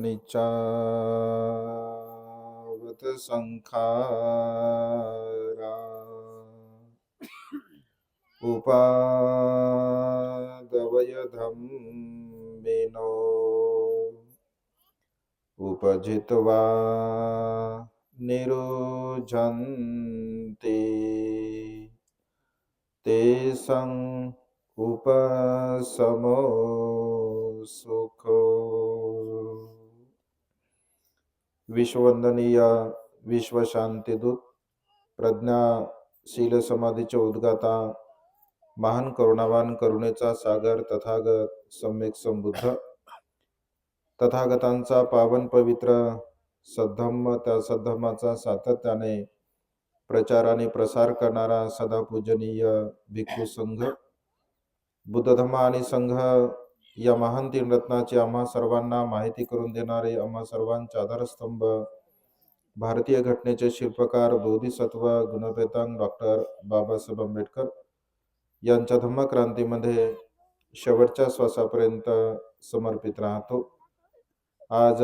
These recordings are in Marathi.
अनिच्चावत संखारा उपादवय धम्मिनो उपजित्वा निरुझन्ति तेषां उपशमो सुखो। विश्ववंदनीय विश्व शांतिदूत प्रज्ञाशील समाधीचे उद्गाता महान करुणावान करुणेचा सागर तथागत सम्यक संबुद्ध तथागतांचा पावन पवित्र सद्धम्म त्या सद्धम्माचा सातत्याने प्रचार आणि प्रसार करणारा सदा पूजनीय भिक्खू संघ बुद्ध धम्म आणि संघ या महान तीन रत्नाची आम्हा सर्वांना माहिती करून देणारे आम्हा सर्वांचे आधारस्तंभ भारतीय घटनेचे शिल्पकार बोधिसत्व गुणवेतांग डॉक्टर बाबासाहेब आंबेडकर यांच्या धम्मक्रांतीमध्ये शेवटच्या श्वासापर्यंत समर्पित राहतो। आज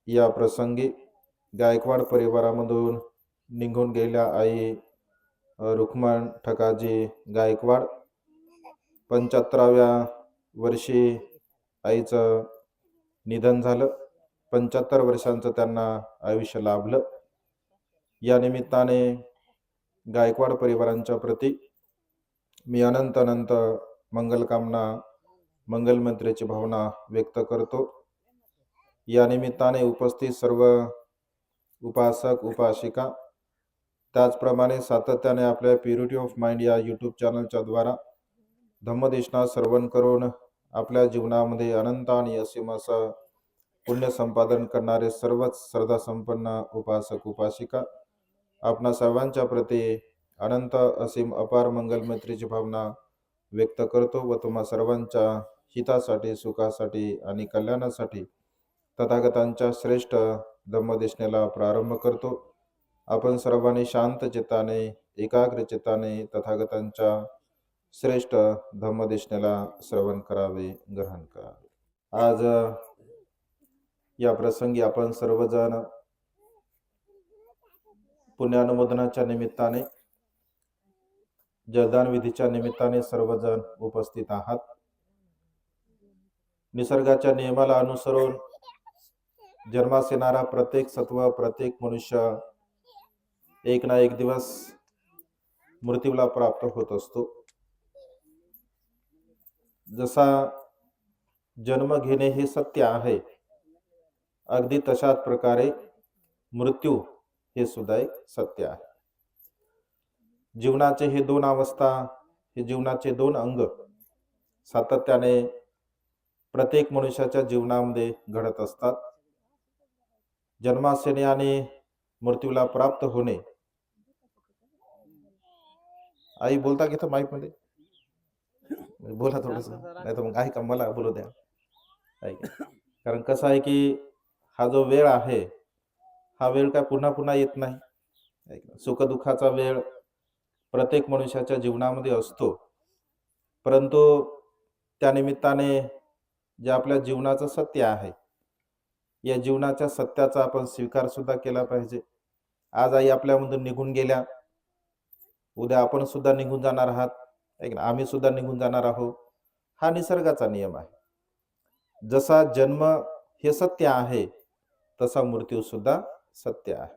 या प्रसंगी गायकवाड परिवारामधून निघून गेल्या आई रुक्मण ठकाजी गायकवाड 75व्या वर्षी आईचं निधन झालं। 75 वर्षांचं त्यांना आयुष्य लाभलं। या निमित्ताने गायकवाड परिवारांच्या प्रती मी अनंत अनंत मंगलकामना मंगलमंत्रेची भावना व्यक्त करतो। या निमित्ताने उपस्थित सर्व उपासक उपासिका त्याचप्रमाणे सातत्याने आपल्या प्युरिटी ऑफ माइंड या यूट्यूब चॅनलच्या द्वारा धम्मदेशना श्रवण करून आपल्या जीवनामध्ये अनंत आणि असीम असं पुण्य संपादन करणारे सर्वच श्रद्धा संपन्न उपासक उपासिका आपणा सर्वांच्या प्रती अनंत असीम अपार मंगलमैत्रीची भावना व्यक्त करतो व तुम्हा सर्वांच्या हितासाठी सुखासाठी आणि कल्याणासाठी तथागतांच्या श्रेष्ठ धम्मदेशनेला प्रारंभ करतो। आपण सर्वांनी शांत चित्ताने एकाग्र चित्ताने तथागतांच्या श्रेष्ठ धम्मदेशनेला श्रवण करावे, ग्रहण करावे। आज या प्रसंगी आपण सर्वजण पुण्यानुमोदनाच्या निमित्ताने जलदान विधीच्या निमित्ताने सर्वजण उपस्थित आहात। निसर्गाच्या नियमाला अनुसरून जन्मास येणारा प्रत्येक सत्व प्रत्येक मनुष्य एक ना एक दिवस मृत्यूला प्राप्त होत असतो। जसा जन्म घेणे हे सत्य आहे अगदी तशाच प्रकारे मृत्यू हे सुद्धा एक सत्य आहे। जीवनाचे हे दोन अवस्था हे जीवनाचे दोन अंग सातत्याने प्रत्येक मनुष्याच्या जीवनामध्ये घडत असतात। जन्मास येणे आणि मृत्यूला प्राप्त होणे। आई बोलता की तर माईक मध्ये बोला थोडस, नाही तर मग काही का मला बोलू द्या। कारण कसं आहे की हा जो वेळ आहे हा वेळ काय पुन्हा पुन्हा येत नाही। सुख दुःखाचा वेळ प्रत्येक मनुष्याच्या जीवनामध्ये असतो, परंतु त्या निमित्ताने जे आपल्या जीवनाचं सत्य आहे या जीवनाच्या सत्याचा आपण स्वीकार सुद्धा केला पाहिजे। आज आई आपल्यामधून निघून गेल्या, उद्या आपण सुद्धा निघून जाणार आहात, आम्ही सुद्धा निघून जाणार आहोत। हा निसर्गाचा नियम आहे। जसा जन्म हे सत्य आहे तसा मृत्यू सुद्धा सत्य आहे।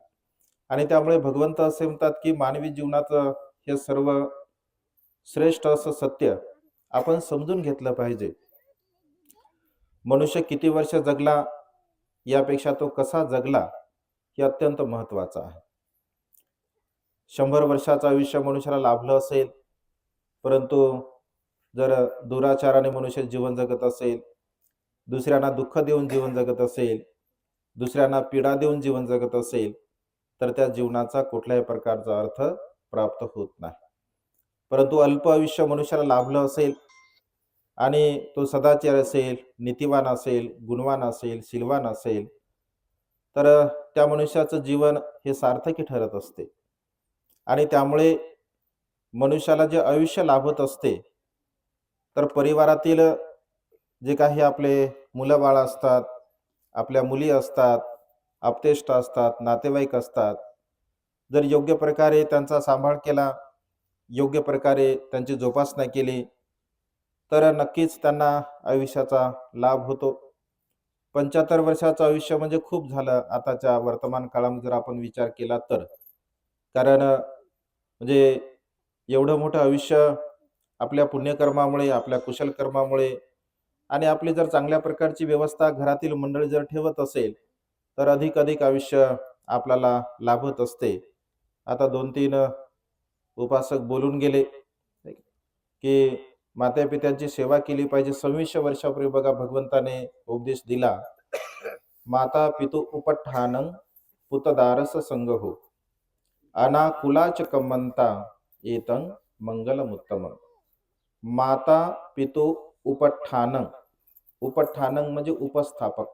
आणि त्यामुळे भगवंत असे म्हणतात की मानवी जीवनाचं हे सर्व श्रेष्ठ असं सत्य आपण समजून घेतलं पाहिजे। मनुष्य किती वर्ष जगला यापेक्षा तो कसा जगला हे अत्यंत महत्त्वाचं आहे। 100 वर्षाचं आयुष्य मनुष्याला लाभलं असेल, परंतु जर दुराचाराने मनुष्य जीवन जगत असेल, दुसऱ्यांना दुःख देऊन जीवन जगत असेल, दुसऱ्यांना पीडा देऊन जीवन जगत असेल, तर त्या जीवनाचा कुठल्याही प्रकारचा अर्थ प्राप्त होत नाही। परंतु अल्प आयुष्य मनुष्याला लाभलं असेल आणि तो सदाचार असेल, नीतिवान असेल, गुणवान असेल, शीलवान असेल, तर त्या मनुष्याचं जीवन हे सार्थकी ठरत असते। आणि त्यामुळे मनुष्याला जे आयुष्य लाभत असते तर परिवारातील जे काही आपले मुलं बाळ असतात आपल्या मुली असतात, आप्तेष्ट असतात, नातेवाईक असतात. जर योग्य प्रकारे त्यांचा सांभाळ केला, योग्य प्रकारे त्यांची जोपासना केली, तर नक्कीच त्यांना आयुष्याचा लाभ होतो. 75 वर्षाचं आयुष्य म्हणजे खूप झालं आताच्या वर्तमान काळामध्ये जर आपण विचार केला तर. कारण म्हणजे एवढं मोठं आयुष्य आपल्या पुण्यकर्मामुळे, आपल्या कुशल कर्मामुळे आणि आपली जर चांगल्या प्रकारची व्यवस्था घरातील मंडळी जर ठेवत असेल, तर अधिक आयुष्य आपल्याला लाभत असते. आता 2-3 उपासक बोलून गेले, की माता-पित्यांची सेवा केली पाहिजे. 26 वर्षापूर्वी बघा भगवंताने उपदेश दिला. माता पितु उपट्ठानं पुतदारस संगहो अनाकुलाच कम्मंता एतं मंगलमुत्तमं. माता पितु उपट्ठानं, उपट्ठानं म्हणजे उपस्थापक,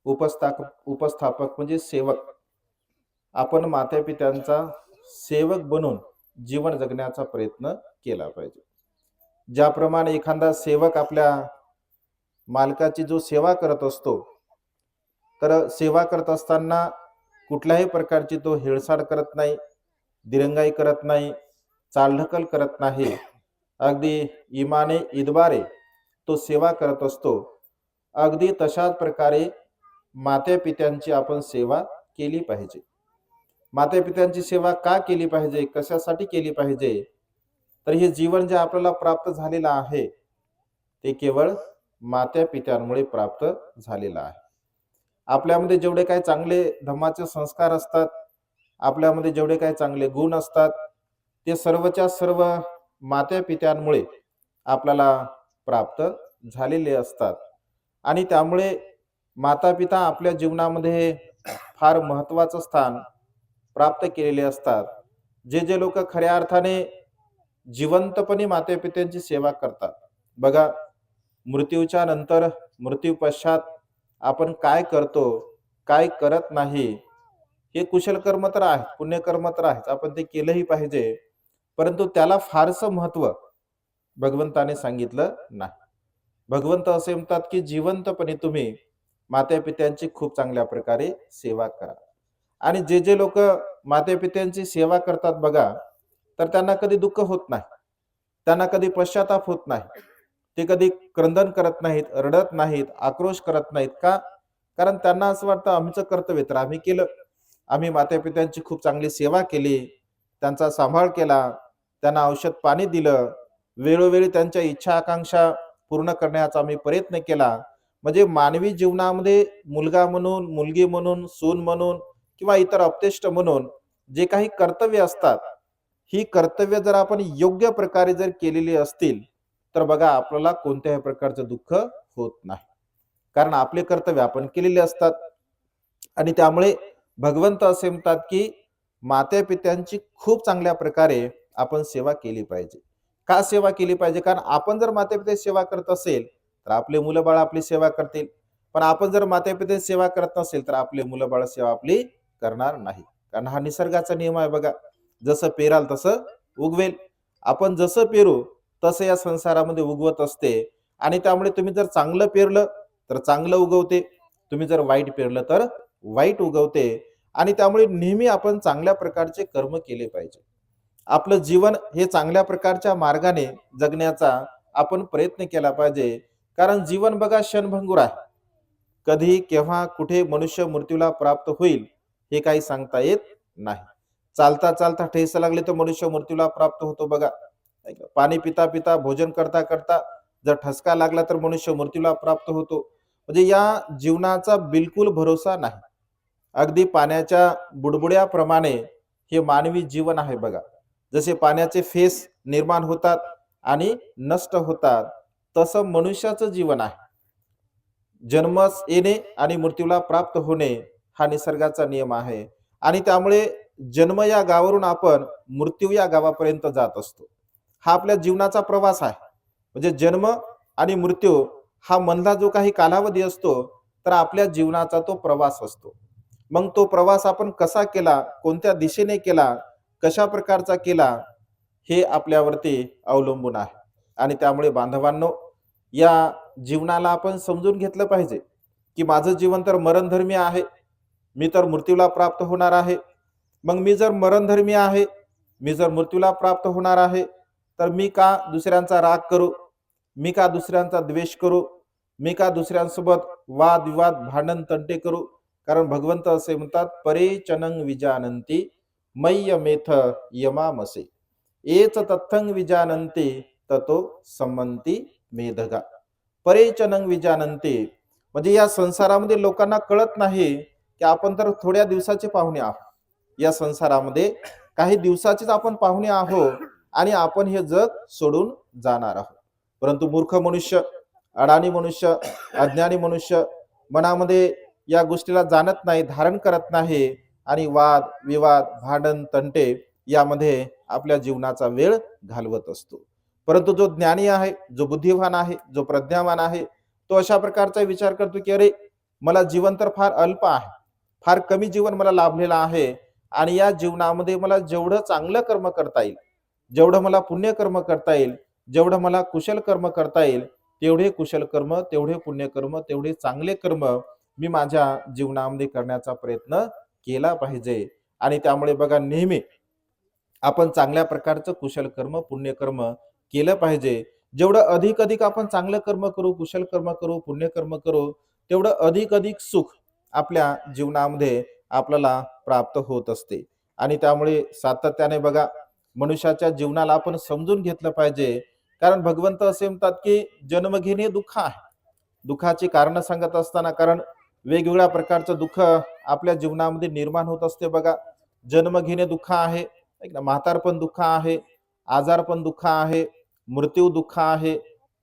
उपस्थापक म्हणजे सेवक. आपण माता-पित्यांचा सेवक बनून जीवन जगण्याचा प्रयत्न केला पाहिजे. ज्याप्रमाणे एखादा सेवक आपल्या मालकाची जो सेवा करत असतो, तर सेवा करत असताना कुठल्याही प्रकारची तो हेळसाड करत नाही, दिरंगाई करत नाही, चालढकल करत नाही. अगदी इमाने इतबारे तो सेवा करत असतो. अगदी तशाच प्रकारे माते-पित्यांची आपण सेवा केली पाहिजे. माते-पित्यांची सेवा का केली पाहिजे? कशासाठी केली पाहिजे? तर हे जीवन जे आपल्याला प्राप्त झालेलं आहे, ते केवळ माता-पित्यांमुळे प्राप्त झालेलं आहे. आपल्यामध्ये जेवढे काही चांगले धम्माचे संस्कार असतात, आपल्यामध्ये जेवढे काही चांगले गुण असतात, ते सर्वच्या सर्व माता-पित्यांमुळे आपल्याला प्राप्त झालेले असतात. आणि त्यामुळे माता-पिता आपल्या जीवनामध्ये फार महत्त्वाचं स्थान प्राप्त केलेले असतात. जे लोक खऱ्या अर्थाने जिवंतपणे माता-पित्यांची सेवा करतात. बघा, मृत्यूच्या नंतर, मृत्यू पश्चात आपण काय करतो, काय करत नाही, हे कुशल कर्म तर आहे, पुण्यकर्म तर आहेच, आपण ते केलंही पाहिजे. परंतु त्याला फारसं महत्त्व भगवंताने सांगितलं नाही. भगवंत असे म्हणतात की जिवंतपणे तुम्ही माता-पित्यांची खूप चांगल्या प्रकारे सेवा करा. आणि जे लोक माता-पित्यांची सेवा करतात बघा, तर त्यांना कधी दुःख होत नाही, त्यांना कधी पश्चाताप होत नाही, ते कधी क्रंदन करत नाहीत, रडत नाहीत, आक्रोश करत नाहीत. का? कारण त्यांना असं वाटतं आमचं कर्तव्य तर आम्ही केलं, आम्ही माता-पित्यांची खूप चांगली सेवा केली, त्यांचा सांभाळ केला, त्यांना औषध पाणी दिलं, वेळोवेळी त्यांच्या इच्छा आकांक्षा पूर्ण करण्याचा आम्ही प्रयत्न केला. म्हणजे मानवी जीवनामध्ये मुलगा म्हणून, मुलगी म्हणून, सून म्हणून किंवा इतर अपतेष्ट म्हणून जे काही कर्तव्य असतात, ही कर्तव्य जर आपण योग्य प्रकारे जर केलेली असतील, तर बघा आपल्याला कोणत्याही प्रकारचं दुःख होत नाही. कारण आपले कर्तव्य आपण केलेले असतात. आणि त्यामुळे भगवंत असे म्हणतात की माता-पित्यांची खूप चांगल्या प्रकारे आपण सेवा केली पाहिजे. का सेवा केली पाहिजे? कारण आपण जर माता-पित्याची सेवा करत असेल, तर आपले मुलं बाळ आपली सेवा करतील. पण आपण जर माता-पित्याची सेवा करत नसेल, तर आपले मुलं बाळ सेवा आपली करणार नाही. कारण हा निसर्गाचा नियम आहे बघा. जसं पेराल तसं उगवेल. आपण जसं पेरू तसं या संसारामध्ये उगवत असते. आणि त्यामुळे तुम्ही जर चांगलं पेरलं तर चांगलं उगवते, तुम्ही जर वाईट पेरलं तर वाईट उगवते. आणि त्यामुळे नेहमी आपण चांगल्या प्रकारचे कर्म केले पाहिजे. आपलं जीवन हे चांगल्या प्रकारच्या मार्गाने जगण्याचा आपण प्रयत्न केला पाहिजे. कारण जीवन बघा क्षणभंगुर आहे. कधी केव्हा कुठे मनुष्य मृत्यूला प्राप्त होईल हे काही सांगता येत नाही. चालता चालता ठेस लागले तर मनुष्य मृत्यूला प्राप्त होतो बघा. पाणी पिता पिता, भोजन करता करता जर ठसका लागला तर मनुष्य मृत्यूला प्राप्त होतो. म्हणजे या जीवनाचा बिलकुल भरोसा नाही. अगदी पाण्याच्या बुडबुड्याप्रमाणे हे मानवी जीवन आहे बघा. जसे पाण्याचे फेस निर्माण होतात आणि नष्ट होतात, तसं मनुष्याचं जीवन आहे. जन्मस येणे आणि मृत्यूला प्राप्त होणे हा निसर्गाचा नियम आहे. आणि त्यामुळे जन्म या गावावरून आपण मृत्यू या गावापर्यंत जात असतो. हा आपल्या जीवनाचा प्रवास आहे. म्हणजे जन्म आणि मृत्यू हा मधला जो काही कालावधी असतो, तर आपल्या जीवनाचा तो प्रवास असतो. मग तो प्रवास आपण कसा केला, कोणत्या दिशेने केला, कशा प्रकारचा केला, हे आपल्यावरती अवलंबून आहे. आणि त्यामुळे बांधवांनो, या जीवनाला आपण समजून घेतलं पाहिजे. की माझं जीवन तर मरणधर्मी आहे, मी तर मृत्यूला प्राप्त होणार आहे. मग मी जर मरणधर्मी आहे, मी जर मृत्यूला प्राप्त होणार आहे, तर मी का दुसऱ्यांचा राग करू, मी का दुसऱ्यांचा द्वेष करू, मी का दुसऱ्यांसोबत वाद विवाद भांडण तंटे करू. कारण भगवंत असे म्हणतात, परे चनंग विजानंती मय्यमेथ यमामसे एच तत्थंग विजानंते ततो संमंती मेधगा. परेचनंग विजानंते म्हणजे या संसारामध्ये लोकांना कळत नाही की आपण तर थोड्या दिवसाचे पाहुणे आहोत. या संसारामध्ये काही दिवसाचेच आपण पाहुणे आहोत आणि आपण हे जग सोडून जाणार आहोत. परंतु मूर्ख मनुष्य, अडाणी मनुष्य, अज्ञानी मनुष्य मनामध्ये या गोष्टीला जाणत नाही, धारण करत नाही आणि वाद विवाद भांडण तंटे यामध्ये आपल्या जीवनाचा वेळ घालवत असतो. परंतु जो ज्ञानी आहे, जो बुद्धिवान आहे, जो प्रज्ञावान आहे, तो अशा प्रकारचा विचार करतो की अरे, मला जीवन तर फार अल्प आहे, फार कमी जीवन मला लाभलेलं आहे आणि या जीवनामध्ये मला जेवढं चांगलं कर्म करता येईल, जेवढं मला पुण्य कर्म करता येईल, जेवढं मला कुशल कर्म करता येईल, तेवढे कुशल कर्म, तेवढे पुण्यकर्म, तेवढे चांगले कर्म मी माझ्या जीवनामध्ये करण्याचा प्रयत्न केला पाहिजे. आणि त्यामुळे बघा, नेहमी आपण चांगल्या प्रकारचं कुशल कर्म पुण्यकर्म केलं पाहिजे. जेवढं अधिक अधिक आपण चांगलं कर्म करू, कुशल कर्म करू, पुण्यकर्म करू, तेवढं अधिक अधिक सुख आपल्या जीवनामध्ये आपल्याला प्राप्त होत असते. आणि त्यामुळे सातत्याने बघा, मनुष्याच्या जीवनाला आपण समजून घेतलं पाहिजे. कारण भगवंत असे म्हणतात की जन्म घेणे दुःख आहे. दुःखाची कारण सांगत असताना, कारण वेगवेगळ्या प्रकारचं दुःख आपल्या जीवनामध्ये निर्माण होत असते. बघा, जन्म घेणे दुःख आहे, म्हातारपण दुःख आहे, आजारपण दुःख आहे, मृत्यू दुःख आहे,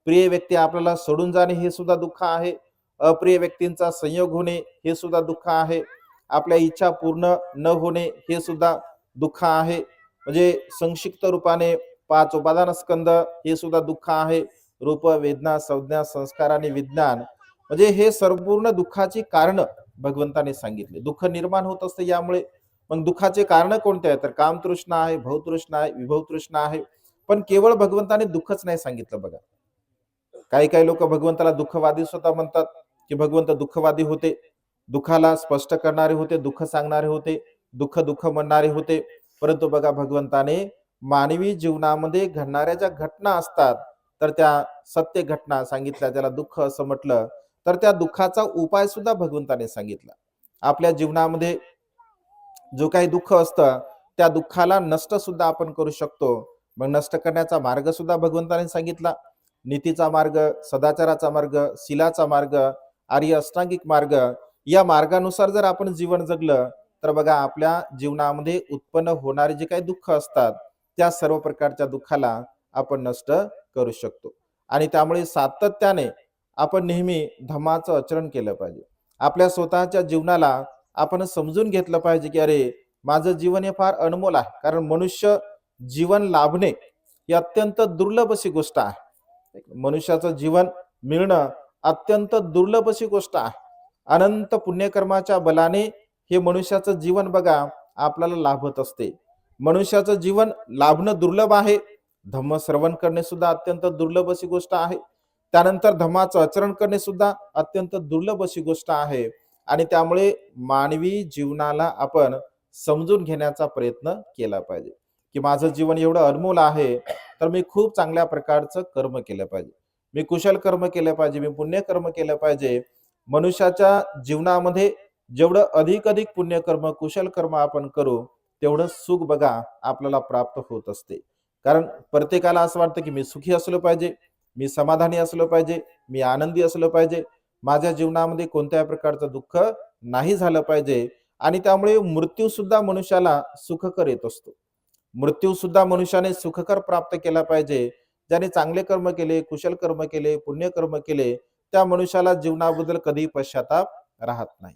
प्रिय व्यक्ती आपल्याला सोडून जाणे हे सुद्धा दुःख आहे, अप्रिय व्यक्तींचा संयोग होणे हे सुद्धा दुःख आहे, आपल्या इच्छा पूर्ण न होणे हे सुद्धा दुःख आहे. म्हणजे संक्षिप्त रूपाने 5 उपादान स्कंद हे सुद्धा दुःख आहे. रूप वेदना संज्ञा संस्कार आणि विज्ञान म्हणजे हे संपूर्ण दुःखाची कारण भगवंताने सांगितले. दुःख निर्माण होत असते यामुळे. मग दुःखाचे कारण कोणते आहे, तर कामतृष्णा आहे, भवतृष्णा आहे, विभवतृष्णा आहे. पण केवळ भगवंताने दुःखच नाही सांगितलं. बघा, काही काही लोक भगवंताला दुःखवादी स्वतः म्हणतात की भगवंत दुःखवादी होते, दुःखाला स्पष्ट करणारे होते, दुःख सांगणारे होते, दुःख दुःख म्हणणारे होते. परंतु बघा, भगवंताने मानवी जीवनामध्ये घडणाऱ्या ज्या घटना असतात, तर त्या सत्य घटना सांगितल्या, ज्याला दुःख असं म्हटलं, तर त्या दुःखाचा उपाय सुद्धा भगवंताने सांगितला. आपल्या जीवनामध्ये जो काही दुःख असतं, त्या दुःखाला नष्ट सुद्धा आपण करू शकतो. मग नष्ट करण्याचा मार्ग सुद्धा भगवंताने सांगितला. नीतीचा मार्ग, सदाचाराचा मार्ग, शीलाचा मार्ग, आर्य अष्टांगिक मार्ग. या मार्गानुसार जर आपण जीवन जगलं, तर बघा, आपल्या जीवनामध्ये उत्पन्न होणारे जे काही दुःख असतात, त्या सर्व प्रकारच्या दुःखाला आपण नष्ट करू शकतो. आणि त्यामुळे सातत्याने आपण नेहमी धम्माचं आचरण केलं पाहिजे. आपल्या स्वतःच्या जीवनाला आपण समजून घेतलं पाहिजे की अरे, माझं जीवन हे फार अनमोल आहे. कारण मनुष्य जीवन लाभणे ही अत्यंत दुर्लभ अशी गोष्ट आहे. मनुष्याचं जीवन मिळणं अत्यंत दुर्लभ अशी गोष्ट आहे. अनंत पुण्यकर्माच्या बलाने हे मनुष्याचं जीवन बघा आपल्याला लाभत असते. मनुष्याचं जीवन लाभणं दुर्लभ आहे. धम्म श्रवण करणे सुद्धा अत्यंत दुर्लभ अशी गोष्ट आहे. त्यानंतर धम्माचं आचरण करणे सुद्धा अत्यंत दुर्लभ अशी गोष्ट आहे. आणि त्यामुळे मानवी जीवनाला आपण समजून घेण्याचा प्रयत्न केला पाहिजे की माझं जीवन एवढं अनमोल आहे, तर मी खूप चांगल्या प्रकारचं कर्म केलं पाहिजे, मी कुशल कर्म केलं पाहिजे, मी पुण्य कर्म केलं पाहिजे. मनुष्याच्या जीवनामध्ये जेवढं अधिक अधिक पुण्यकर्म कुशल कर्म आपण करू, तेवढं सुख बघा आपल्याला प्राप्त होत असते. कारण प्रत्येकाला असं वाटतं की मी सुखी असलो पाहिजे, मी समाधानी असलो पाहिजे, मी आनंदी असलो पाहिजे, माझ्या जीवनामध्ये कोणत्याही प्रकारचं दुःख नाही झालं पाहिजे. आणि त्यामुळे मृत्यू सुद्धा मनुष्याला सुखकर येत असतो. मृत्यू सुद्धा मनुष्याने सुखकर प्राप्त केला पाहिजे. ज्याने चांगले कर्म केले, कुशल कर्म केले, पुण्यकर्म केले, त्या मनुष्याला जीवनाबद्दल कधी पश्चाताप राहत नाही.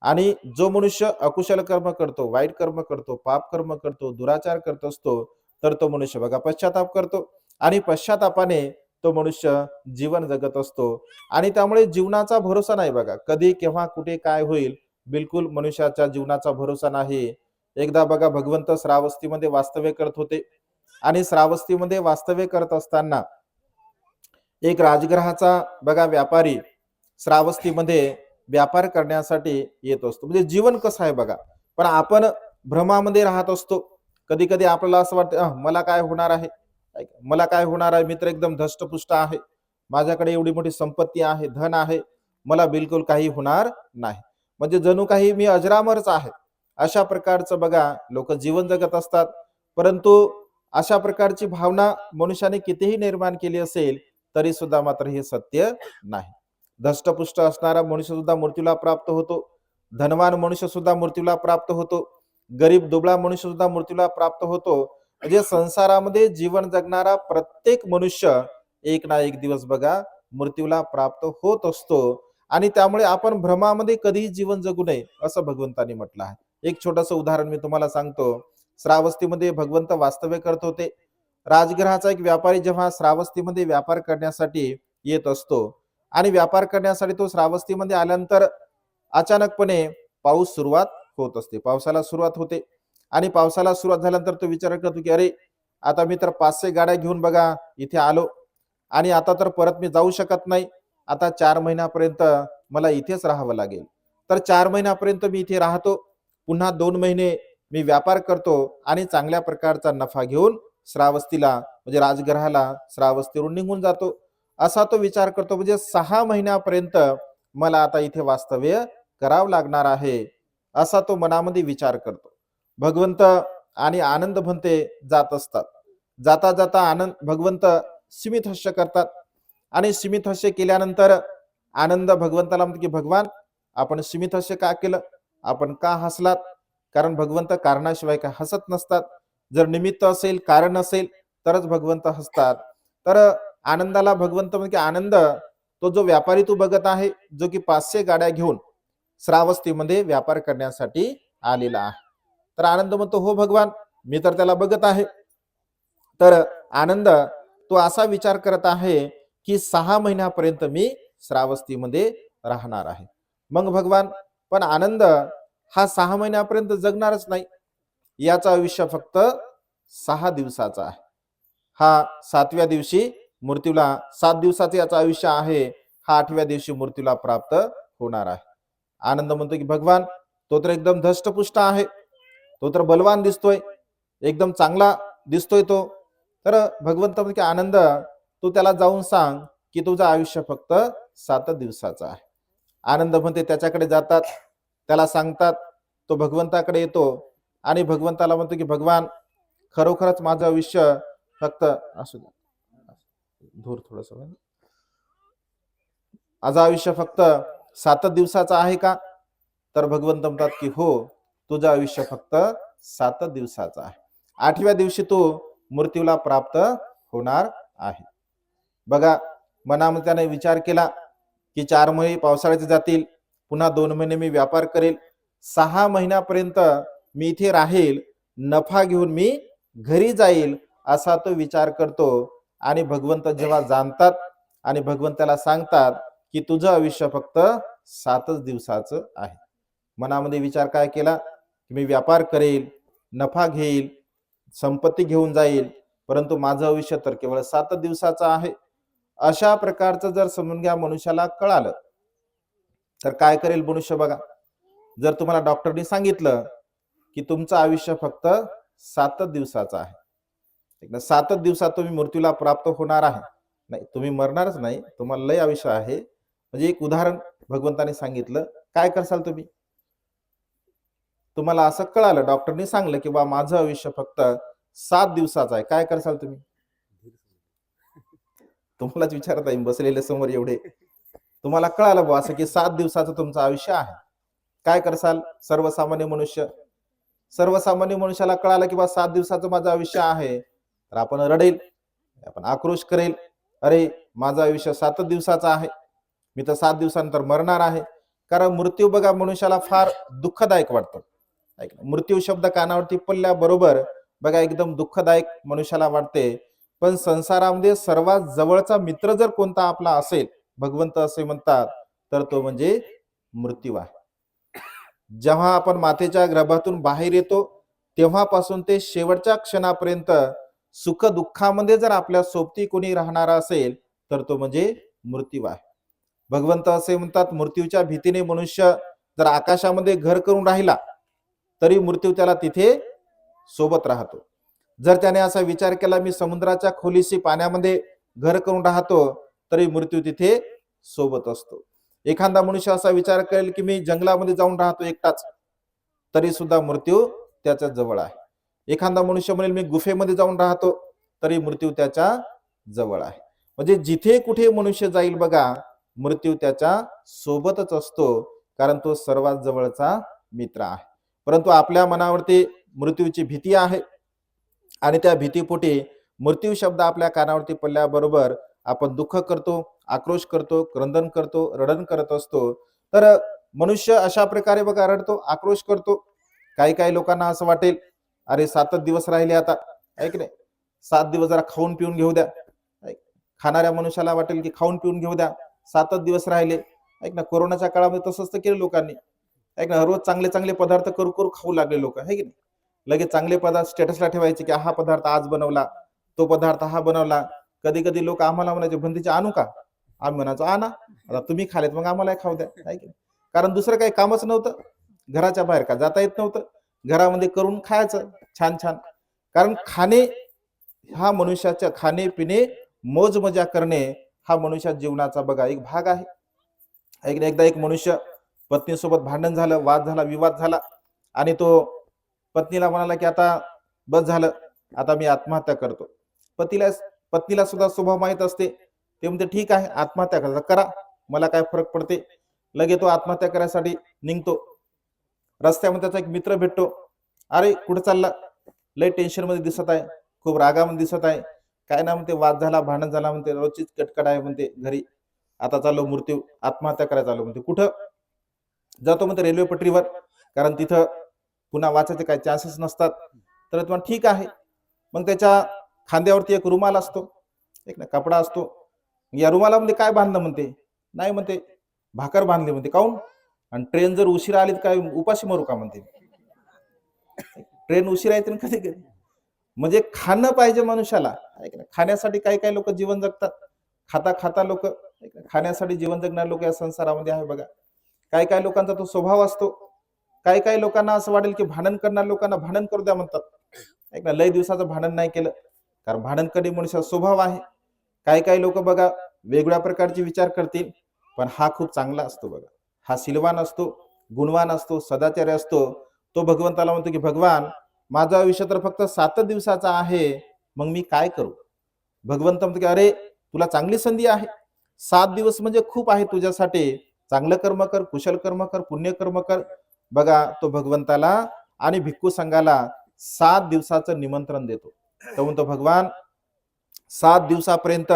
आणि जो मनुष्य अकुशल कर्म करतो, वाईट कर्म करतो, पाप कर्म करतो, दुराचार करत असतो, तर तो मनुष्य बघा पश्चाताप करतो आणि पश्चातापाने तो मनुष्य जीवन जगत असतो. आणि त्यामुळे जीवनाचा भरोसा नाही. बघा, कधी केव्हा कुठे काय होईल, बिलकुल मनुष्याच्या जीवनाचा भरोसा नाही. एकदा बघा, भगवंत श्रावस्तीमध्ये वास्तव्य करत होते आणि श्रावस्तीमध्ये वास्तव्य करत असताना एक राजगृहाचा बघा व्यापारी श्रावस्तीमध्ये व्यापार करण्यासाठी येत असतो. म्हणजे जीवन कसं आहे बघा. पण आपण भ्रमामध्ये राहत असतो. कधी कधी आपल्याला असं वाटतं मला काय होणार आहे, मला काय होणार आहे, मी तर एकदम धष्टपुष्ट आहे, माझ्याकडे एवढी मोठी संपत्ती आहे, धन आहे, मला बिलकुल काही होणार नाही, म्हणजे जणू काही मी अजरामरच आहे. अशा प्रकारचं बघा लोक जीवन जगत असतात. परंतु अशा प्रकारची भावना मनुष्याने कितीही निर्माण केली असेल तरी सुद्धा मात्र हे सत्य नाही. धष्टपुष्ट असणारा मनुष्य सुद्धा मृत्यूला प्राप्त होतो, धनवान मनुष्य सुद्धा मृत्यूला प्राप्त होतो, गरीब दुबळा मनुष्य सुद्धा मृत्यूला प्राप्त होतो. म्हणजे संसारामध्ये जीवन जगणारा प्रत्येक मनुष्य एक ना एक दिवस बघा मृत्यूला प्राप्त होत असतो. आणि त्यामुळे आपण भ्रमामध्ये कधीही जीवन जगू नये असं भगवंतांनी म्हटलं आहे. एक छोटंसं उदाहरण मी तुम्हाला सांगतो. श्रावस्तीमध्ये भगवंत वास्तव्य करत होते. राजगृहाचा एक व्यापारी जेव्हा श्रावस्तीमध्ये व्यापार करण्यासाठी येत असतो आणि व्यापार करण्यासाठी तो श्रावस्तीमध्ये आल्यानंतर अचानकपणे पाऊस सुरुवात होत असते, पावसाला सुरुवात होते. आणि पावसाला सुरुवात झाल्यानंतर तो विचार करतो की अरे आता मी तर 500 गाड्या घेऊन बघा इथे आलो आणि आता तर परत मी जाऊ शकत नाही. आता 4 महिन्यापर्यंत मला इथेच राहावं लागेल. तर 4 महिन्यापर्यंत मी इथे राहतो, पुन्हा 2 महिने मी व्यापार करतो आणि चांगल्या प्रकारचा नफा घेऊन श्रावस्तीला म्हणजे राजगृहाला श्रावस्तीवरून निघून जातो. असा तो विचार करतो. म्हणजे 6 महिन्यापर्यंत मला आता इथे वास्तव्य करावं लागणार आहे, असा तो मनामध्ये विचार करतो. भगवंत आणि आनंद भंते जात असतात. जाता जाता आनंद भगवंत सीमित हास्य करतात आणि सीमित हास्य केल्यानंतर आनंद भगवंताला म्हणतो की भगवान आपण सीमित हास्य का केलं, आपण का हसलात? कारण भगवंत कारणाशिवाय काय हसत नसतात. जर निमित्त असेल, कारण असेल तरच भगवंत हसतात. तर आनंदाला भगवंत म्हणजे आनंद, तो जो व्यापारी तू बघत आहे जो की 500 गाड्या घेऊन श्रावस्तीमध्ये व्यापार करण्यासाठी आलेला आहे. तर आनंद म्हणतो हो भगवान मी तर त्याला बघत आहे. तर आनंद तो असा विचार करत आहे की 6 महिन्यापर्यंत मी श्रावस्तीमध्ये राहणार आहे. मग भगवान पण आनंद हा 6 महिन्यापर्यंत जगणारच नाही, याचं आयुष्य फक्त 6 दिवसाचा आहे. हा 7व्या दिवशी मृत्यूला, 7 दिवसाचे याचं आयुष्य आहे, हा 8व्या दिवशी मृत्यूला प्राप्त होणार आहे. आनंद म्हणतो की भगवान तो तर एकदम धष्टपुष्ट आहे, तो तर बलवान दिसतोय, एकदम चांगला दिसतोय तो. तर भगवंत म्हणजे आनंद तू त्याला जाऊन सांग की तुझं आयुष्य फक्त 7 दिवसाचं आहे. आनंद म्हणते त्याच्याकडे जातात, त्याला सांगतात. तो भगवंताकडे येतो आणि भगवंताला म्हणतो की भगवान खरोखरच माझं आयुष्य फक्त असू द्या धूर थोडस, माझं आयुष्य फक्त 7 दिवसाचं आहे का? तर भगवंत म्हणतात की हो तुझं आयुष्य फक्त 7 दिवसाचं आहे. 8व्या दिवशी तू मृत्यूला प्राप्त होणार आहे. बघा मनामध्ये त्याने विचार केला की 4 महिने पावसाळ्याचे जातील, पुन्हा 2 महिने मी व्यापार करेल, 6 महिन्यापर्यंत मी इथे राहील, नफा घेऊन मी घरी जाईल, असा तो विचार करतो. आणि भगवंत जेव्हा जाणतात आणि भगवंताला सांगतात की तुझं आयुष्य फक्त 7 दिवसाचं आहे. मनामध्ये विचार काय केला की मी व्यापार करेल, नफा घेईल, संपत्ती घेऊन जाईल, परंतु माझं आयुष्य तर केवळ 7 दिवसाचं आहे. अशा प्रकारचं जर समजून घ्या मनुष्याला कळालं तर काय करेल मनुष्य बघा. जर तुम्हाला डॉक्टरनी सांगितलं की तुमचं आयुष्य फक्त 7 दिवसाचं आहे, 7 दिवसात तुम्ही मृत्यूला प्राप्त होणार आहे, नाही तुम्ही मरणारच नाही, तुम्हाला लय आयुष्य आहे, म्हणजे एक उदाहरण भगवंताने सांगितलं, काय करसाल तुम्ही? तुम्हाला असं कळालं, डॉक्टरनी सांगलं की बा माझं आयुष्य फक्त 7 दिवसाचं आहे, काय करसाल तुम्ही? तुम्हालाच विचारत आहे बसलेले समोर एवढे, तुम्हाला कळालं बा असं की 7 दिवसाचं तुमचं आयुष्य आहे, काय करसाल? सर्वसामान्य मनुष्य, सर्वसामान्य मनुष्याला कळालं की बा 7 दिवसाचं माझं आयुष्य आहे, तर आपण रडेल, आपण आक्रोश करेल, अरे माझं आयुष्य 7 दिवसाचं आहे, मी तर 7 दिवसानंतर मरणार आहे. कारण मृत्यू बघा मनुष्याला फार दुःखदायक वाटतं. मृत्यू शब्द कानावरती पडल्याबरोबर बघा एकदम दुःखदायक मनुष्याला वाटते. पण संसारामध्ये सर्वात जवळचा मित्र जर कोणता आपला असेल, भगवंत असे म्हणतात, तर तो म्हणजे मृत्यू आहे. जेव्हा आपण मातेच्या गर्भातून बाहेर येतो तेव्हापासून ते शेवटच्या क्षणापर्यंत सुख दुःखामध्ये जर आपल्या सोबती कोणी राहणारा असेल तर तो म्हणजे मृत्यू आहे. भगवंत असे म्हणतात, मृत्यूच्या भीतीने मनुष्य जर आकाशामध्ये घर करून राहिला तरी मृत्यू त्याला तिथे सोबत राहतो. जर त्याने असा विचार केला मी समुद्राच्या खोलीशी पाण्यामध्ये घर करून राहतो तरी मृत्यू तिथे सोबत असतो. एखादा मनुष्य असा विचार करेल की मी जंगलामध्ये जाऊन राहतो एकटाच तरी सुद्धा मृत्यू त्याच्या जवळ आहे. एखादा मनुष्य म्हणेल मी गुफेमध्ये जाऊन राहतो तरी मृत्यू त्याच्या जवळ आहे. म्हणजे जिथे कुठे मनुष्य जाईल बघा मृत्यू त्याच्या सोबतच असतो, कारण तो सर्वात जवळचा मित्र आहे. परंतु आपल्या मनावरती मृत्यूची भीती आहे आणि त्या भीतीपोटी मृत्यू शब्द आपल्या कानावरती पडल्याबरोबर आपण दुःख करतो, आक्रोश करतो, क्रंदन करतो, रडण करत असतो. तर मनुष्य अशा प्रकारे बघा रडतो, आक्रोश करतो. काही काही लोकांना असं वाटेल अरे 7 दिवस राहिले आता, ऐक नाही 7 दिवस जरा खाऊन पिऊन घेऊ द्या. खाणाऱ्या मनुष्याला वाटेल की खाऊन पिऊन घेऊ द्या, 7 दिवस राहिले. ऐक ना, कोरोनाच्या काळामध्ये तसंच तर केलं लोकांनी. ऐक ना, रोज चांगले चांगले पदार्थ करू करू खाऊ लागले लोक, है की नाही. लगेच चांगले पदार्थ स्टेटसला ठेवायचे की हा पदार्थ आज बनवला, तो पदार्थ हा बनवला. कधी कधी लोक आम्हाला म्हणायचे भंतीचे आणू का, आम्ही म्हणायचो आणा, आता तुम्ही खालेत मग आम्हाला खाऊ द्या, है की नाही. कारण दुसरं काही कामच नव्हतं, घराच्या बाहेर का जाता येत नव्हतं, घरामध्ये करून खायचं छान छान. कारण खाणे हा मनुष्याच्या, खाणे पिणे मोज मजा करणे हा मनुष्या जीवनाचा बघा एक भाग आहे. एकदा एक मनुष्य पत्नीसोबत भांडण झालं, वाद झाला, विवाद झाला आणि तो पत्नीला म्हणाला की आता बस झालं, आता मी आत्महत्या करतो. पत्नीला सुद्धा स्वभाव माहित असते, ते म्हणते ठीक आहे आत्महत्या करा, मला काय फरक पडते. लगे तो आत्महत्या करायसाठी निघतो. रस्त्यामध्ये त्याचा एक मित्र भेटतो. अरे कुठं चालला, लय टेन्शन मध्ये दिसत आहे, खूप रागामध्ये दिसत आहे. काय ना म्हणते वाद झाला, भांडण झाला म्हणते, रोजचीच कटकट आहे म्हणते घरी, आता चाललो मृत्यू आत्महत्या करायला चाललो म्हणते. कुठं जातो म्हणते रेल्वे पटरीवर, कारण तिथं पुन्हा वाचायचे काही चान्सेस नसतात. तर तुम्हाला ठीक आहे. मग त्याच्या खांद्यावरती एक रुमाल असतो, एक ना कपडा असतो. या रुमालामध्ये काय बांधलं म्हणते, नाही म्हणते भाकर बांधली म्हणते. काऊन, आणि ट्रेन जर उशिरा आली तर काय उपाशी मरू का म्हणते. ट्रेन उशिरा येते कधी कधी. म्हणजे खाणं पाहिजे मनुष्याला, खाण्यासाठी काही काही लोक जीवन जगतात. खाता खाता लोक, खाण्यासाठी जीवन जगणारे लोक या संसारामध्ये आहे बघा. काही काही लोकांचा तो स्वभाव असतो. काही काही लोकांना असं वाटेल की भांडण करणाऱ्या लोकांना भांडण करू द्या म्हणतात. ऐक ना, लय दिवसाचं भांडण नाही केलं, कारण भांडण करणे मनुष्याचा स्वभाव आहे. काही काही लोक बघा वेगळ्या प्रकारचे विचार करतील, पण हा खूप चांगला असतो बघा. हा सिलवान असतो, गुणवान असतो, सदाचारी असतो. तो भगवंताला म्हणतो की भगवान माझं आयुष्य तर फक्त 7 दिवसाचा आहे, मग मी काय करू. भगवंत म्हणतो की अरे तुला चांगली संधी आहे, 7 दिवस म्हणजे खूप आहे तुझ्यासाठी. चांगलं कर्म कर, कुशल कर्म कर, पुण्य कर्म कर. बघा तो भगवंताला आणि भिक्खू संघाला 7 दिवसाचं निमंत्रण देतो. तो म्हणतो भगवान 7 दिवसापर्यंत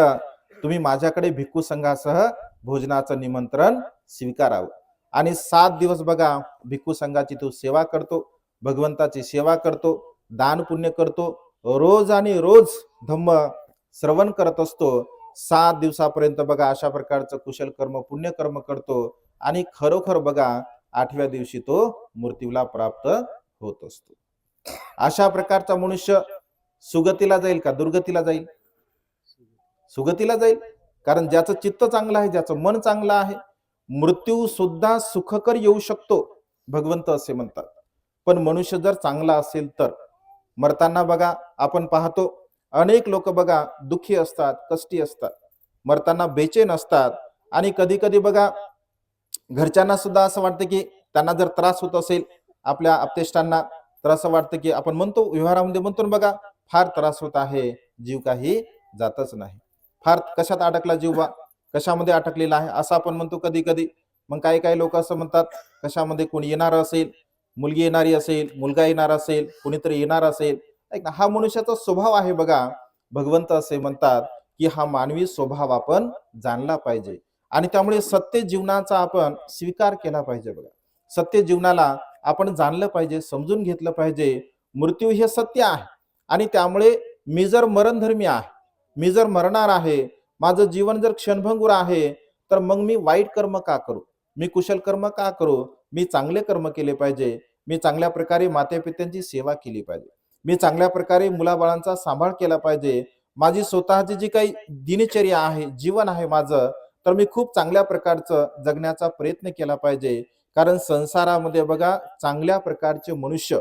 तुम्ही माझ्याकडे भिक्खू संघासह भोजनाचं निमंत्रण स्वीकारावं. आणि 7 दिवस बघा भिक्खू संघाची तो सेवा करतो, भगवंताची सेवा करतो, दान पुण्य करतो, रोज आणि रोज धम्म श्रवण करत असतो. 7 दिवसापर्यंत बघा अशा प्रकारचं कुशल कर्म पुण्य कर्म करतो आणि खरोखर बघा 8व्या दिवशी तो मृत्यूला प्राप्त होत असतो. अशा प्रकारचा मनुष्य सुगतीला जाईल का दुर्गतीला जाईल? सुगतीला जाईल. कारण ज्याचं चित्त चांगलं आहे, ज्याचं मन चांगलं आहे, मृत्यू सुद्धा सुखकर येऊ शकतो भगवंत असे म्हणतात. पण मनुष्य जर चांगला असेल तर मरताना बघा आपण पाहतो अनेक लोक बघा दुःखी असतात, कष्टी असतात, मरताना बेचैन असतात. आणि कधी कधी बघा घरच्यांना सुद्धा असं वाटतं की त्यांना जर त्रास होत असेल, आपल्या आपतेष्टांना, तर असं वाटतं की आपण म्हणतो व्यवहारामध्ये म्हणतो ना बघा फार त्रास होत आहे, जीव काही जातच नाही, फार कशात अडकला जीव बा, कशामध्ये अटकलेला आहे असं आपण म्हणतो कधी कधी. मग काही काही लोक असं म्हणतात कशामध्ये कोणी येणार असेल, मुलगी येणारी असेल, मुलगा येणार असेल, कोणीतरी येणार असेल. हा मनुष्याचा स्वभाव आहे बघा. भगवंत असे म्हणतात की हा मानवी स्वभाव आपण जाणला पाहिजे आणि त्यामुळे सत्य जीवनाचा आपण स्वीकार केला पाहिजे बघा. सत्य जीवनाला आपण जाणलं पाहिजे, समजून घेतलं पाहिजे. मृत्यू हे सत्य आहे आणि त्यामुळे मी जर मरणधर्मी आहे, मी जर मरणार आहे, माझं जीवन जर क्षणभंगुर आहे, तर मग मी वाईट कर्म का करू, मी कुशल कर्म का करू. मी चांगले कर्म केले पाहिजे, मी चांगल्या प्रकारे मातेपित्यांची सेवा केली पाहिजे, मी चांगल्या प्रकारे मुलाबाळांचा सांभाळ केला पाहिजे. माझी स्वतःची जी काही दिनचर्या आहे, जीवन आहे माझं, तर मी खूप चांगल्या प्रकारचं जगण्याचा प्रयत्न केला पाहिजे. कारण संसारामध्ये बघा चांगल्या प्रकारचे मनुष्य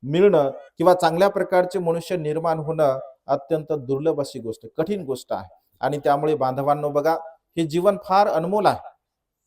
मिळणं किंवा चांगल्या प्रकारचे मनुष्य निर्माण होणं अत्यंत दुर्लभ अशी गोष्ट, कठीण गोष्ट आहे. आणि त्यामुळे बांधवांनो बघा, हे जीवन फार अनमोल आहे.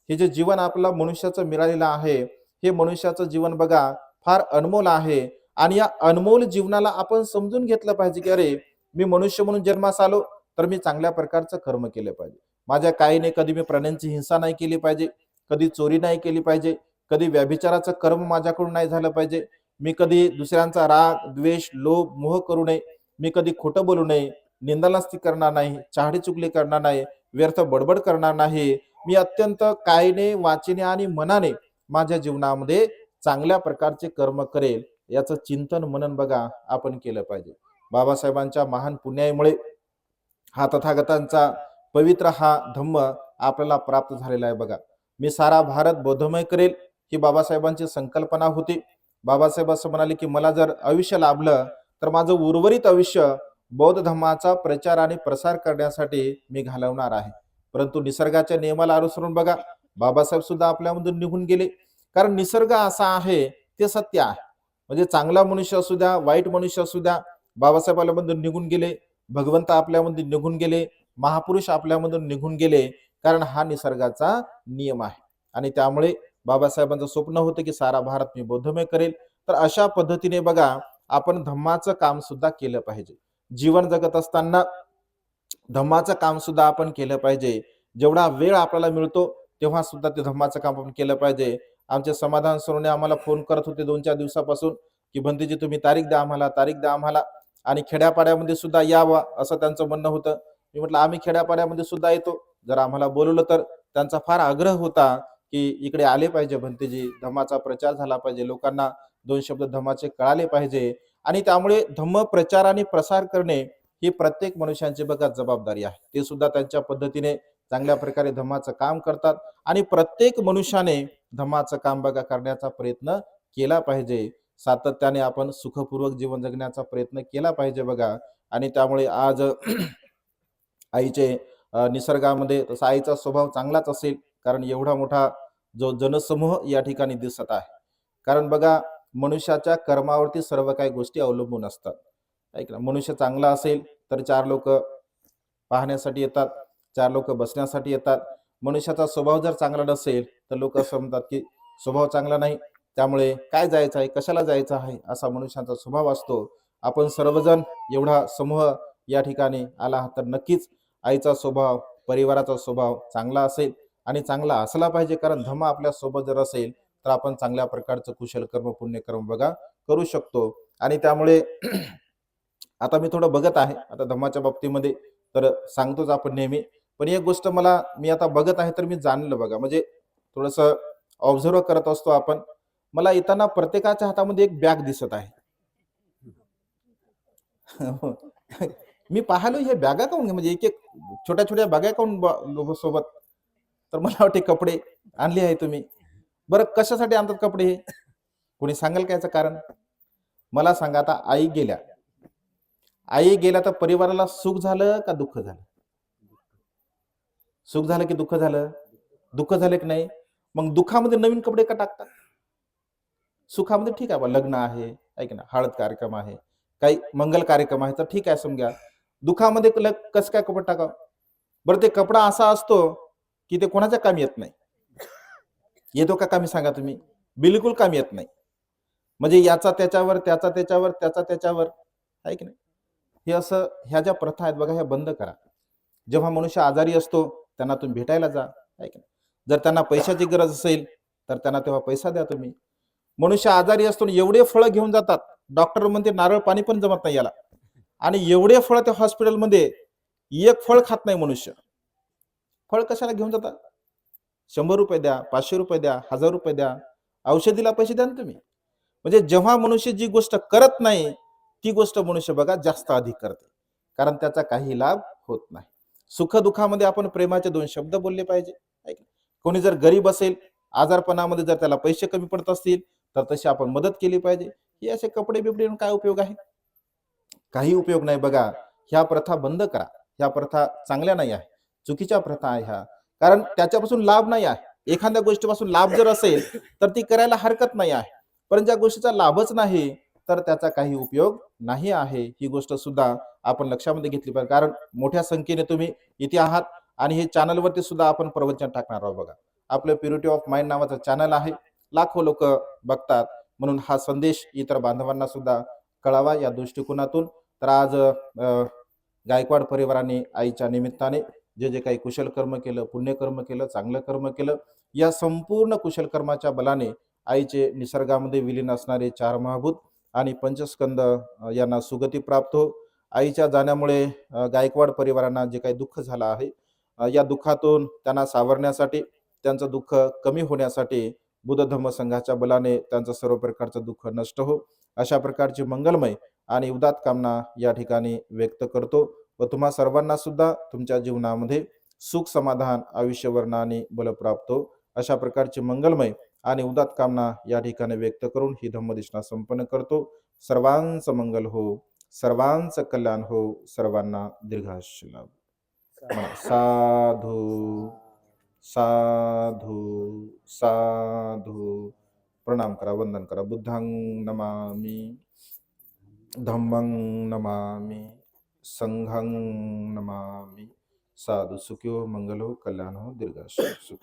हे जे जीवन आपलं मनुष्याचं मिळालेलं आहे, हे मनुष्याचं जीवन बघा फार अनमोल आहे. आणि या अनमोल जीवनाला आपण समजून घेतलं पाहिजे की अरे, मी मनुष्य म्हणून जन्मास आलो, तर मी चांगल्या प्रकारचं कर्म केलं पाहिजे. माझ्या काहीने कधी मी प्राण्यांची हिंसा नाही केली पाहिजे, कधी चोरी नाही केली पाहिजे, कधी व्यभिचाराचं कर्म माझ्याकडून नाही झालं पाहिजे, मी कधी दुसऱ्यांचा राग द्वेष लोभ मोह करू नये, मी कधी खोटं बोलू नये, निंदानास्ती करणार नाही, चहाडी चुगली करणार नाही, व्यर्थ बडबड करणार नाही. मी अत्यंत कायने वाचेने आणि मनाने माझ्या जीवनामध्ये चांगल्या प्रकारचे कर्म करेल, याचं चिंतन मनन बघा आपण केलं पाहिजे. बाबासाहेबांच्या महान पुण्यामुळे हा तथागतांचा पवित्र हा धम्म आपल्याला प्राप्त झालेला आहे बघा. मी सारा भारत बौद्धमय करेल ही बाबासाहेबांची संकल्पना होती. बाबासाहेब असं म्हणाले की मला जर आयुष्य लाभलं तर माझं उर्वरित आयुष्य बौद्ध धर्माचा प्रचार आणि प्रसार करण्यासाठी मी घालवणार आहे. परंतु निसर्गाच्या नियमाला अनुसरून बघा बाबासाहेब सुद्धा आपल्यामधून निघून गेले. कारण निसर्ग असा आहे ते सत्य आहे. म्हणजे चांगला मनुष्य असू द्या वाईट मनुष्य असू द्या, बाबासाहेब आपल्यामधून निघून गेले, भगवंत आपल्यामधून निघून गेले, महापुरुष आपल्यामधून निघून गेले. कारण हा निसर्गाचा नियम आहे. आणि त्यामुळे बाबासाहेबांचं स्वप्न होतं की सारा भारत मी बौद्धमय करेल. तर अशा पद्धतीने बघा आपण धम्माचं काम सुद्धा केलं पाहिजे. जीवन जगत असताना धम्माचं काम सुद्धा आपण केलं पाहिजे. जेवढा वेळ आपल्याला मिळतो तेव्हा सुद्धा ते धम्माचं काम आपण केलं पाहिजे. आमचे समाधान सोनवणे आम्हाला फोन करत होते 2-4 दिवसापासून की भंतेजी तुम्ही तारीख द्या आम्हाला, तारीख द्या आम्हाला, आणि खेड्यापाड्यामध्ये सुद्धा यावं असं त्यांचं म्हणणं होतं. मी म्हटलं आम्ही खेड्यापाड्यामध्ये सुद्धा येतो, जर आम्हाला बोलवलं तर. त्यांचा फार आग्रह होता की इकडे आले पाहिजे भंतेजी, धम्माचा प्रचार झाला पाहिजे, लोकांना 2 शब्द धम्माचे कळाले पाहिजे. आणि त्यामुळे धम्म प्रचार आणि प्रसार करणे ही प्रत्येक मनुष्यांची बघा जबाबदारी आहे. ते सुद्धा त्यांच्या पद्धतीने चांगल्या प्रकारे धम्माचं काम करतात. आणि प्रत्येक मनुष्याने धम्माचं काम बघा करण्याचा प्रयत्न केला पाहिजे. सातत्याने आपण सुखपूर्वक जीवन जगण्याचा प्रयत्न केला पाहिजे बघा. आणि त्यामुळे आज आईचे निसर्गामध्ये तसा आईचा स्वभाव चांगलाच असेल, कारण एवढा मोठा जो जनसमूह या ठिकाणी दिसत आहे. कारण बघा मनुष्याच्या कर्मावरती सर्व काही गोष्टी अवलंबून असतात. ऐक ना, मनुष्य चांगला असेल तर 4 लोक पाहण्यासाठी येतात, 4 लोक बसण्यासाठी येतात. मनुष्याचा स्वभाव जर चांगला नसेल तर लोक असं म्हणतात की स्वभाव चांगला नाही, त्यामुळे काय जायचं आहे, कशाला जायचं आहे, असा मनुष्याचा स्वभाव असतो. आपण सर्वजण एवढा समूह या ठिकाणी आला आहात तर नक्कीच आईचा स्वभाव परिवाराचा स्वभाव चांगला असेल आणि चांगला असला पाहिजे. कारण धम्म आपल्या सोबत जर असेल तर आपण चांगल्या प्रकारचं कुशल कर्म पुण्यकर्म बघा करू शकतो. आणि त्यामुळे आता मी थोडं बघत आहे आता धम्माच्या बाबतीमध्ये, तर सांगतोच आपण नेहमी. पण एक गोष्ट मी आता बघत आहे तर मी जाणलं बघा, म्हणजे थोडस ऑब्झर्व करत असतो आपण. मला येताना प्रत्येकाच्या हातामध्ये एक बॅग दिसत आहे. मी पाहिलो हे बॅगा काऊन म्हणजे एक एक छोट्या छोट्या बॅगा काऊन सोबत. तर मला वाटते कपडे आणले आहे तुम्ही. बरं कशासाठी आणतात कपडे हे, कोणी सांगाल का याचं कारण? मला सांगा. आता आई गेल्या तर परिवाराला सुख झालं का दुःख झालं? सुख झालं की दुःख झालं? दुःख झालं की नाही? मग दुःखामध्ये नवीन कपडे का टाकतात? सुखामध्ये ठीक आहे बा, लग्न आहे ऐक ना, हळद कार्यक्रम आहे, काही मंगल कार्यक्रम आहे तर ठीक आहे समजा. दुःखामध्ये कसं काय कपडे टाकावं? बरं ते कपडा असा असतो की ते कोणाच्या कामी येत नाही. येतो का कामी सांगा तुम्ही? बिलकुल कामी येत नाही. म्हणजे याचा त्याच्यावर, त्याचा त्याच्यावर, त्याचा त्याच्यावर, आहे की नाही? हे असं ह्या ज्या प्रथा आहेत बघा ह्या बंद करा. जेव्हा मनुष्य आजारी असतो त्यांना तुम्ही भेटायला जा, आहे की नाही? जर त्यांना पैशाची गरज असेल तर त्यांना तेव्हा पैसा द्या तुम्ही. मनुष्य आजारी असतो एवढे फळं घेऊन जातात, डॉक्टर म्हणते नारळ पाणी पण जमत नाही याला, आणि एवढे फळ त्या हॉस्पिटलमध्ये एक फळ खात नाही मनुष्य. फळ कशाला घेऊन जातात? 100 रुपये द्या, 500 रुपये द्या, 1000 रुपये द्या, औषधीला पैसे द्या ना तुम्ही. म्हणजे जेव्हा मनुष्य जी गोष्ट करत नाही ती गोष्ट मनुष्य बघा जास्त अधिक करते, कारण त्याचा काही लाभ होत नाही. सुख दुःखामध्ये आपण प्रेमाचे 2 शब्द बोलले पाहिजे. कोणी जर गरीब असेल, आजारपणामध्ये जर त्याला पैसे कमी पडत असतील तर तशी आपण मदत केली पाहिजे. हे असे कपडे बिपडे काय उपयोग आहे? काही उपयोग नाही बघा. ह्या प्रथा बंद करा. ह्या प्रथा चांगल्या नाही आहे, चुकीच्या प्रथा आहे ह्या. कारण त्याच्यापासून लाभ नाही आहे. एखाद्या गोष्टीपासून लाभ जर असेल तर ती करायला हरकत नाही आहे, पण ज्या गोष्टीचा लाभच नाही तर त्याचा काही उपयोग नाही आहे. ही गोष्ट सुद्धा आपण लक्षामध्ये घेतली पाहिजे. कारण मोठ्या संख्येने तुम्ही इथे आहात आणि हे चॅनलवरती सुद्धा आपण प्रवचन टाकणार आहोत. बघा, आपलं प्युरिटी ऑफ माइंड नावाचं चॅनल आहे, लाखो लोक बघतात, म्हणून हा संदेश इतर बांधवांना सुद्धा कळावा या दृष्टिकोनातून. तर आज गायकवाड परिवाराने आईच्या निमित्ताने जे जे काही कुशल कर्म केलं, पुण्यकर्म केलं, चांगलं कर्म केलं, या संपूर्ण कुशल कर्माच्या बलाने आईचे निसर्गामध्ये विलीन असणारे 4 महाभूत आणि पंचस्कंद यांना सुगती प्राप्त हो. आईच्या जाण्यामुळे गायकवाड परिवारांना जे काही दुःख झालं आहे, या दुःखातून त्यांना सावरण्यासाठी, त्यांचं दुःख कमी होण्यासाठी बुद्ध धम्म संघाच्या बलाने त्यांचं सर्व प्रकारचं दुःख नष्ट हो, अशा प्रकारची मंगलमय आणि उदात कामना या ठिकाणी व्यक्त करतो. व तुम्हा सर्वांना सुद्धा तुमच्या जीवनामध्ये सुख, समाधान, आयुष्यवर्ण आणि बल प्राप्त हो, अशा प्रकारची मंगलमय आणि उदात कामना या ठिकाणी व्यक्त करून ही धम्मदेशना संपन्न करतो. सर्वांचं मंगल हो, सर्वांचं कल्याण हो, सर्वांना दीर्घायुष्य लाभ. साधू साधू साधू. प्रणाम करा, वंदन करा. बुद्धां नमामि, धम्मं नमामि, संघं नमामि. साधु सुखियो मंगलो कल्याणो दीर्घायुष्य.